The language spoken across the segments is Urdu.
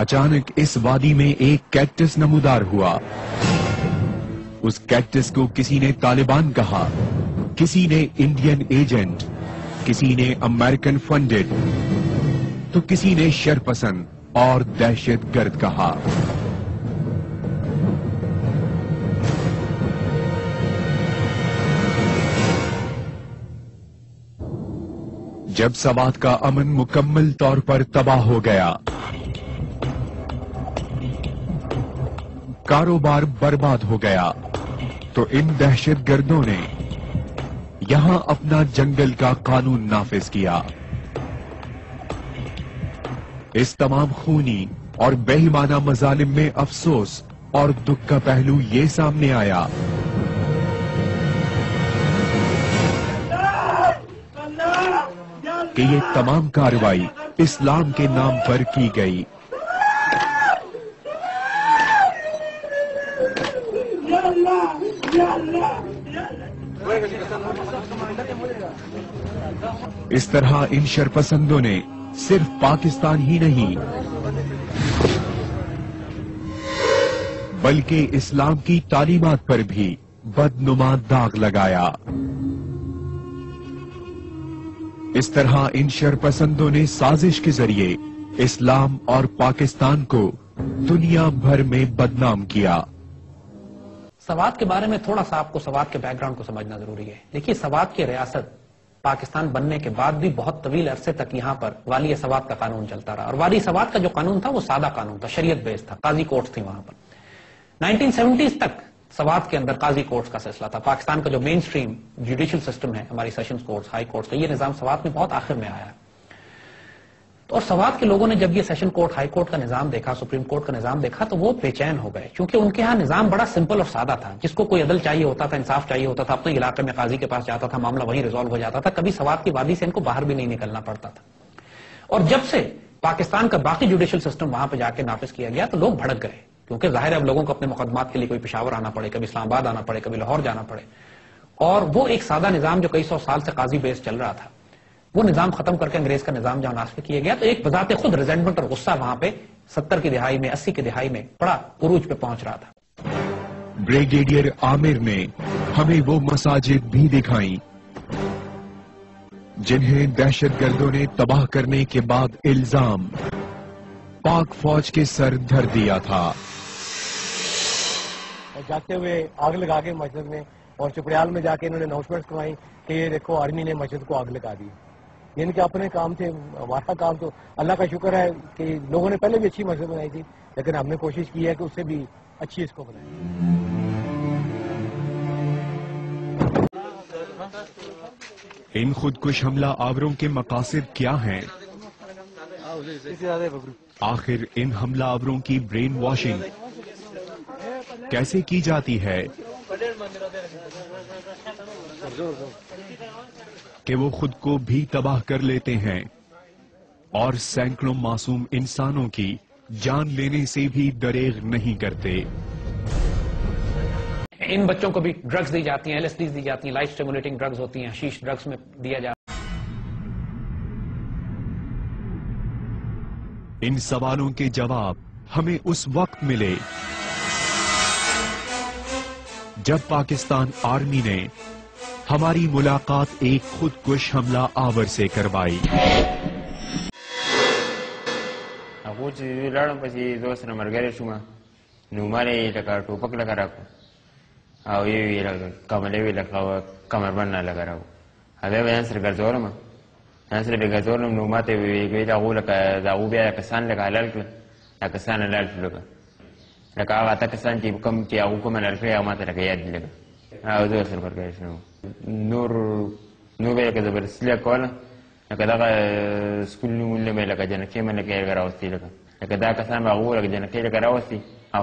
اچانک اس وادی میں ایک کیکٹس نمودار ہوا۔ اس کیکٹس کو کسی نے طالبان کہا، کسی نے انڈین ایجنٹ، کسی نے امریکن فنڈڈ، تو کسی نے شرپسند اور دہشت گرد کہا۔ جب سوات کا امن مکمل طور پر تباہ ہو گیا، کاروبار برباد ہو گیا، تو ان دہشت گردوں نے یہاں اپنا جنگل کا قانون نافذ کیا۔ اس تمام خونی اور بے ایمانہ مظالم میں افسوس اور دکھ کا پہلو یہ سامنے آیا کہ یہ تمام کارروائی اسلام کے نام پر کی گئی۔ اس طرح ان شرپسندوں نے صرف پاکستان ہی نہیں بلکہ اسلام کی تعلیمات پر بھی بدنما داغ لگایا۔ اس طرح ان شرپسندوں نے سازش کے ذریعے اسلام اور پاکستان کو دنیا بھر میں بدنام کیا۔ سوات کے بارے میں تھوڑا سا آپ کو سوات کے بیک گراؤنڈ کو سمجھنا ضروری ہے۔ دیکھیے، سوات کی ریاست پاکستان بننے کے بعد بھی بہت طویل عرصے تک یہاں پر والی سوات کا قانون چلتا رہا، اور والی سوات کا جو قانون تھا وہ سادہ قانون تھا، شریعت بیس تھا، قاضی کورٹس تھی وہاں پر۔ 1970s تک سوات کے اندر قاضی کورٹس کا سلسلہ تھا۔ پاکستان کا جو مین سٹریم جوڈیشل سسٹم ہے، ہماری سیشنز کورٹس، ہائی کورٹس کا، یہ نظام سوات میں بہت آخر میں آیا ہے۔ اور سوات کے لوگوں نے جب یہ سیشن کورٹ، ہائی کورٹ کا نظام دیکھا، سپریم کورٹ کا نظام دیکھا، تو وہ بے چین ہو گئے، کیونکہ ان کے ہاں نظام بڑا سمپل اور سادہ تھا۔ جس کو کوئی عدل چاہیے ہوتا تھا، انصاف چاہیے ہوتا تھا، اپنے علاقے میں قاضی کے پاس جاتا تھا، معاملہ وہیں ریزالو ہو جاتا تھا، کبھی سوات کی وادی سے ان کو باہر بھی نہیں نکلنا پڑتا تھا۔ اور جب سے پاکستان کا باقی جوڈیشل سسٹم وہاں پہ جا کے نافذ کیا گیا تو لوگ بھڑک گئے، کیونکہ ظاہر ہے اب لوگوں کو اپنے مقدمات کے لیے کوئی پشاور آنا پڑے، کبھی اسلام آباد آنا پڑے، کبھی لاہور جانا پڑے، اور وہ ایک سادہ نظام جو کئی سو سال سے قاضی بیس چل رہا تھا، وہ نظام ختم کر کے انگریز کا نظام جہاں نافذ کیا گیا، تو ایک بذات خود ریزنٹمنٹ اور غصہ وہاں پہ 70 کی دہائی میں، 80 کی دہائی میں بڑا عروج پہ پہنچ رہا تھا۔ بریگیڈیئر عامر نے ہمیں وہ مساجد بھی دکھائیں جنہیں دہشت گردوں نے تباہ کرنے کے بعد الزام پاک فوج کے سر دھر دیا تھا۔ جاتے ہوئے آگ لگا کے مسجد میں، اور چپڑیال میں جا کے انہوں نے اناؤنسمنٹ کروائی کہ یہ دیکھو آرمی نے مسجد کو آگ لگا دی۔ ان کے اپنے کام تھے، ہمارا کام تو اللہ کا شکر ہے کہ لوگوں نے پہلے بھی اچھی مسجد بنائی تھی، لیکن ہم نے کوشش کی ہے کہ اس سے بھی اچھی اس کو بنائیں۔ ان خودکش حملہ آوروں کے مقاصد کیا ہیں؟ آخر ان حملہ آوروں کی برین واشنگ کیسے کی جاتی ہے کہ وہ خود کو بھی تباہ کر لیتے ہیں اور سینکڑوں معصوم انسانوں کی جان لینے سے بھی دریغ نہیں کرتے؟ ان بچوں کو بھی ڈرگز دی جاتی ہیں، LSDs دی جاتی ہیں، لائف اسٹیمولیٹنگ ڈرگز ہوتی ہیں، حشیش ڈرگز میں دیا جاتا ہے۔ ان سوالوں کے جواب ہمیں اس وقت ملے جب پاکستان آرمی نے ہماری ملاقات ایک خودکش حملہ آور سے کروائی۔ هغه چې لاړم پسې زه ورسره ملګری شوم، نو ما یې لکه ټوپک لکه راکړو او یې لکه کملې وې لکه کمربند نه لکه راکړو، هغه به ځان سره ګرځولم، ځان سره به ګرځولم، نو ما ته یې ویل هغو لکه د هغو بیا کسان لکه حلال کړل، دا کسان حلال شو، لکه هغه اته کسان چې کوم چې هغو کوم حلال کړی هغه ما ته لکه یاد دي لکه، او زه ورسره ملګری شوم. نور به یې لکه زبردستي کوله، لکه دغه سکول نومونه به یې لکه جنکۍ منکۍ لکه راوستي، لکه دا کسان به هغو لکه جنکۍ لکه راوستي او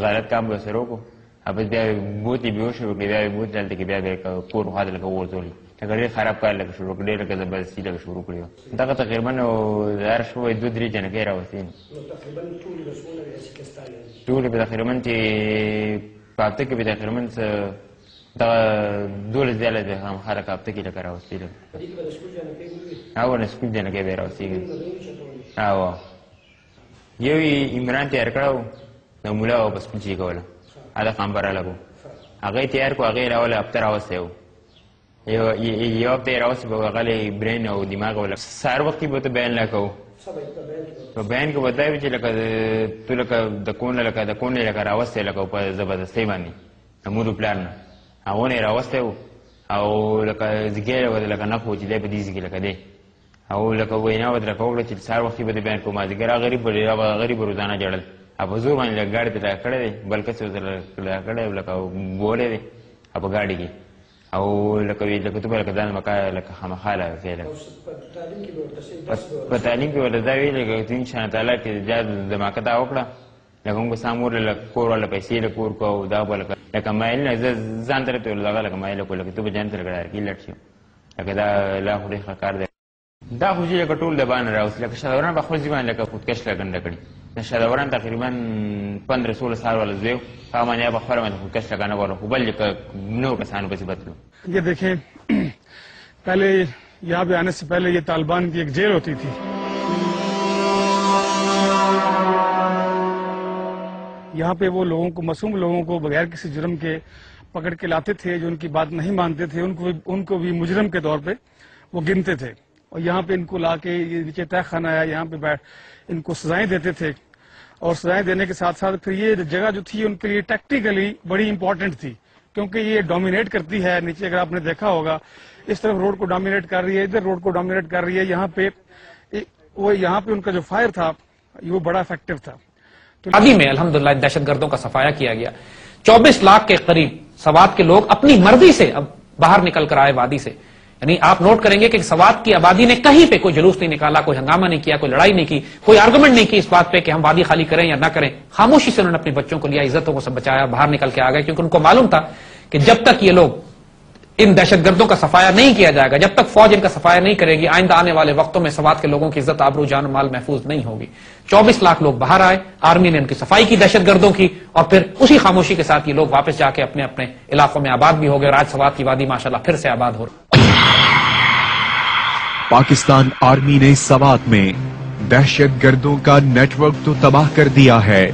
غلط کام به ورسره وکړو، او بس بیا به بوت یې بېهوشه وکړي، بیا به بوت دلته کې بیا به یې کور خوا ته لکه وغورځولي، لکه ډېر خراب کار لکه شروع کړ، ډېر لکه زبردستي لکه شروع کړي وه. دغه تقریبا هر شپه به یې 2-3 جنکۍ راوستې. ټولې به تقریبا چې په هفته کې به تقریبا دغه 12 ځله به خامخا لکه هفته کې لکه راوستې لکه او نه سکول جنکۍ به یې راوستېږي. یو عمران تیار کړو د مولا واپس پنچی کوله دا کام براله کو هغه تیار کو هغه راوله افتر اوسه یو افتر اوسه په هغه برین او دماغ ولا سار وخت به ته بیان لا کو په بیان کې وځي چې لکه تو لکه د کون لکه راوسته لکه په زبردستۍ باندې امور پلان هغه نه راوسته او لکه زګیره ود لکه نه خو چې دې په دې کې لکه دې او لکه وینا ود لکه وړ چې سار وخت به بیان کو ما زګرا غریب روزانه جوړل اب زور باندې ګاډي ته کړه بلکې څه ته کړه لکه بوله دي اب ګاډي کې او لکه تو لکه ځان مکا لکه خامخاله فعلا په تعلیم کې ولدا ویل چې ان شاء الله تعالی کې جاد دماکه دا وکړه لکه موږ سامور له کور ولا پیسې له کور کو دا بل لکه مایل نه ځان تر ته لکه مایل کو لکه تو به ځان تر کړه کې لټ شو لکه دا لا خو دې کار دی دا خو چې ټول د باندې راوس لکه شاوران په خو ځوان لکه خودکش لګنده کړي شاوران تقریبا 15-16 سال والا زوی خامنیا بخار میں خودکش لگانا والا خوبل نو کسانوں پہ سے بدلو. یہ دیکھیں پہلے یہاں پہ آنے سے پہلے یہ طالبان کی ایک جیل ہوتی تھی. یہاں پہ وہ لوگوں کو معصوم لوگوں کو بغیر کسی جرم کے پکڑ کے لاتے تھے جو ان کی بات نہیں مانتے تھے ان کو بھی مجرم کے طور پہ وہ گنتے تھے اور یہاں پہ ان کو لا کے یہ نیچے تہ خانہ آیا یہاں پہ ان کو سزائیں دیتے تھے اور سزائیں دینے کے ساتھ ساتھ پھر یہ جگہ جو تھی ان کے لیے ٹیکٹیکلی بڑی امپورٹنٹ تھی کیونکہ یہ ڈومینیٹ کرتی ہے نیچے. اگر آپ نے دیکھا ہوگا اس طرف روڈ کو ڈومینیٹ کر رہی ہے ادھر روڈ کو ڈومینیٹ کر رہی ہے. یہاں پہ ان کا جو فائر تھا وہ بڑا افیکٹو تھا. وادی میں الحمدللہ دہشت گردوں کا صفایا کیا گیا. 24 لاکھ کے قریب سوات کے لوگ اپنی مرضی سے اب باہر نکل کر آئے وادی سے. یعنی آپ نوٹ کریں گے کہ سوات کی آبادی نے کہیں پہ کوئی جلوس نہیں نکالا, کوئی ہنگامہ نہیں کیا, کوئی لڑائی نہیں کی, کوئی آرگومنٹ نہیں کی اس بات پہ کہ ہم وادی خالی کریں یا نہ کریں. خاموشی سے انہوں نے اپنے بچوں کو لیا, عزتوں کو سب بچایا, باہر نکل کے آ گئے کیونکہ ان کو معلوم تھا کہ جب تک یہ لوگ ان دہشت گردوں کا صفایا نہیں کیا جائے گا, جب تک فوج ان کا صفایا نہیں کرے گی, آئندہ آنے والے وقتوں میں سوات کے لوگوں کی عزت آبرو جان و مال محفوظ نہیں ہوگی. 24 لاکھ لوگ باہر آئے, آرمی نے ان کی صفائی کی دہشت گردوں کی اور پھر اسی خاموشی کے ساتھ یہ لوگ واپس جا کے اپنے اپنے علاقوں میں آباد بھی ہو گئے اور آج سوات کی وادی ماشاءاللہ پھر سے آباد ہو رہی. پاکستان آرمی نے سوات میں دہشت گردوں کا نیٹ ورک تو تباہ کر دیا ہے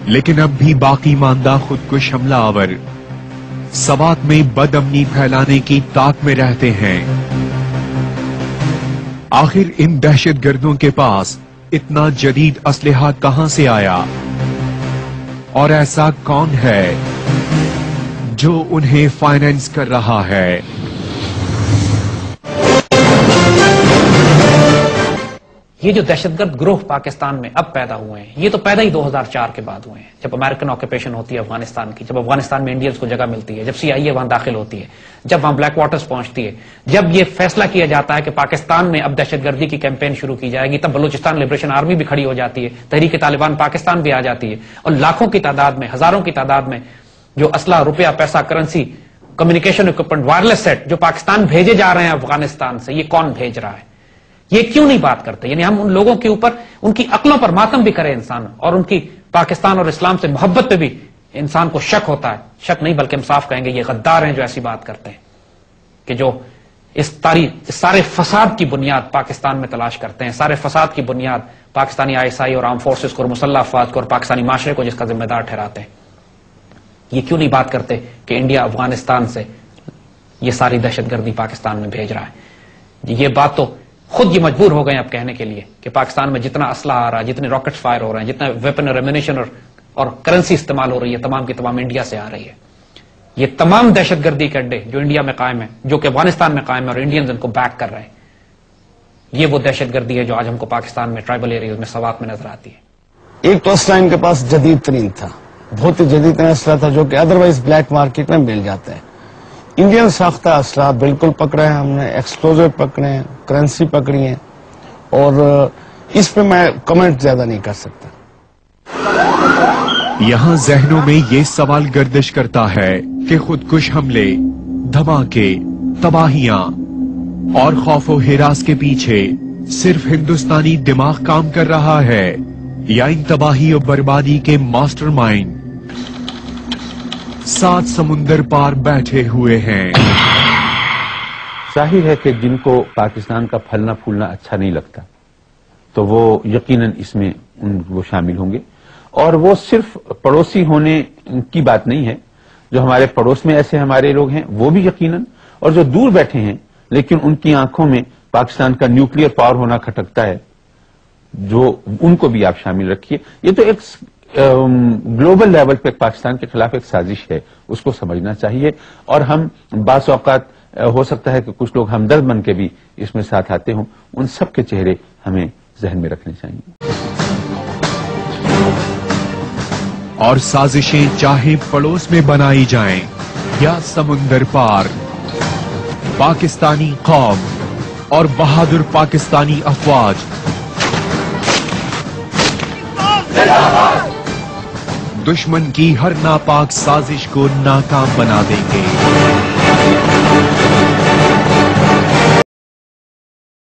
لیکن اب بھی باقی ماندہ خودکش حملہ آور سوات میں بد امنی پھیلانے کی طاق میں رہتے ہیں. آخر ان دہشت گردوں کے پاس اتنا جدید اسلحہ کہاں سے آیا اور ایسا کون ہے جو انہیں فائنینس کر رہا ہے؟ یہ جو دہشت گرد گروہ پاکستان میں اب پیدا ہوئے ہیں یہ تو پیدا ہی 2004 کے بعد ہوئے ہیں, جب امریکن آکوپیشن ہوتی ہے افغانستان کی, جب افغانستان میں انڈینز کو جگہ ملتی ہے, جب CIA وہاں داخل ہوتی ہے, جب وہاں بلیک واٹرز پہنچتی ہے, جب یہ فیصلہ کیا جاتا ہے کہ پاکستان میں اب دہشت گردی کی کیمپین شروع کی جائے گی, تب بلوچستان لبریشن آرمی بھی کھڑی ہو جاتی ہے, تحریک طالبان پاکستان بھی آ جاتی ہے اور لاکھوں کی تعداد میں, ہزاروں کی تعداد میں جو اسلحہ, روپیہ, پیسہ, currency, communication equipment, wireless set جو پاکستان بھیجے جا رہے ہیں افغانستان سے, یہ کون بھیج رہا ہے, یہ کیوں نہیں بات کرتے؟ یعنی ہم ان لوگوں کے اوپر ان کی عقلوں پر ماتم بھی کرے انسان اور ان کی پاکستان اور اسلام سے محبت پہ بھی انسان کو شک ہوتا ہے. شک نہیں بلکہ ہم صاف کہیں گے یہ غدار ہیں جو ایسی بات کرتے ہیں کہ جو اس سارے فساد کی بنیاد پاکستان میں تلاش کرتے ہیں, سارے فساد کی بنیاد پاکستانی ISI اور آرم فورسز کو اور مسلح افواج کو اور پاکستانی معاشرے کو جس کا ذمہ دار ٹھہراتے ہیں. یہ کیوں نہیں بات کرتے کہ انڈیا افغانستان سے یہ ساری دہشت گردی پاکستان میں بھیج رہا ہے؟ یہ بات تو خود یہ مجبور ہو گئے اب کہنے کے لیے کہ پاکستان میں جتنا اسلحہ آ رہا ہے, جتنے راکٹس فائر ہو رہے ہیں, جتنا ویپن اور ایمونیشن اور کرنسی استعمال ہو رہی ہے, تمام کی تمام انڈیا سے آ رہی ہے. یہ تمام دہشت گردی کے اڈے جو انڈیا میں قائم ہیں, جو کہ افغانستان میں قائم ہے اور انڈینز ان کو بیک کر رہے ہیں, یہ وہ دہشت گردی ہے جو آج ہم کو پاکستان میں ٹرائبل ایریاز میں سوات میں نظر آتی ہے. ایک تو اسلحہ ان کے پاس جدید ترین تھا, بہت ہی جدید ترین اسلحہ تھا جو کہ ادروائز بلیک مارکیٹ میں مل جاتا ہے. انڈین ساختہ اسلحہ بالکل پکڑے ہیں ہم نے, ایکسپلوزو پکڑے ہیں, کرنسی پکڑی ہیں اور اس پہ میں کمنٹ زیادہ نہیں کر سکتا. یہاں ذہنوں میں یہ سوال گردش کرتا ہے کہ خودکش حملے, دھماکے, تباہیاں اور خوف و ہراس کے پیچھے صرف ہندوستانی دماغ کام کر رہا ہے یا ان تباہی و بربادی کے ماسٹر مائنڈ 7 سمندر پار بیٹھے ہوئے ہیں. ظاہر ہے کہ جن کو پاکستان کا پھلنا پھولنا اچھا نہیں لگتا تو وہ یقیناً اس میں وہ شامل ہوں گے. اور وہ صرف پڑوسی ہونے کی بات نہیں ہے، جو ہمارے پڑوس میں ایسے ہمارے لوگ ہیں وہ بھی یقیناً، اور جو دور بیٹھے ہیں لیکن ان کی آنکھوں میں پاکستان کا نیوکلیر پاور ہونا کھٹکتا ہے، جو ان کو بھی آپ شامل رکھیے. یہ تو ایک گلوبل لیول پہ پاکستان کے خلاف ایک سازش ہے، اس کو سمجھنا چاہیے. اور ہم بعض اوقات ہو سکتا ہے کہ کچھ لوگ ہمدرد بن کے بھی اس میں ساتھ آتے ہوں، ان سب کے چہرے ہمیں ذہن میں رکھنے چاہیے. اور سازشیں چاہے پڑوس میں بنائی جائیں یا سمندر پار، پاکستانی قوم اور بہادر پاکستانی افواج دشمن کی ہر ناپاک سازش کو ناکام بنا دیں گے.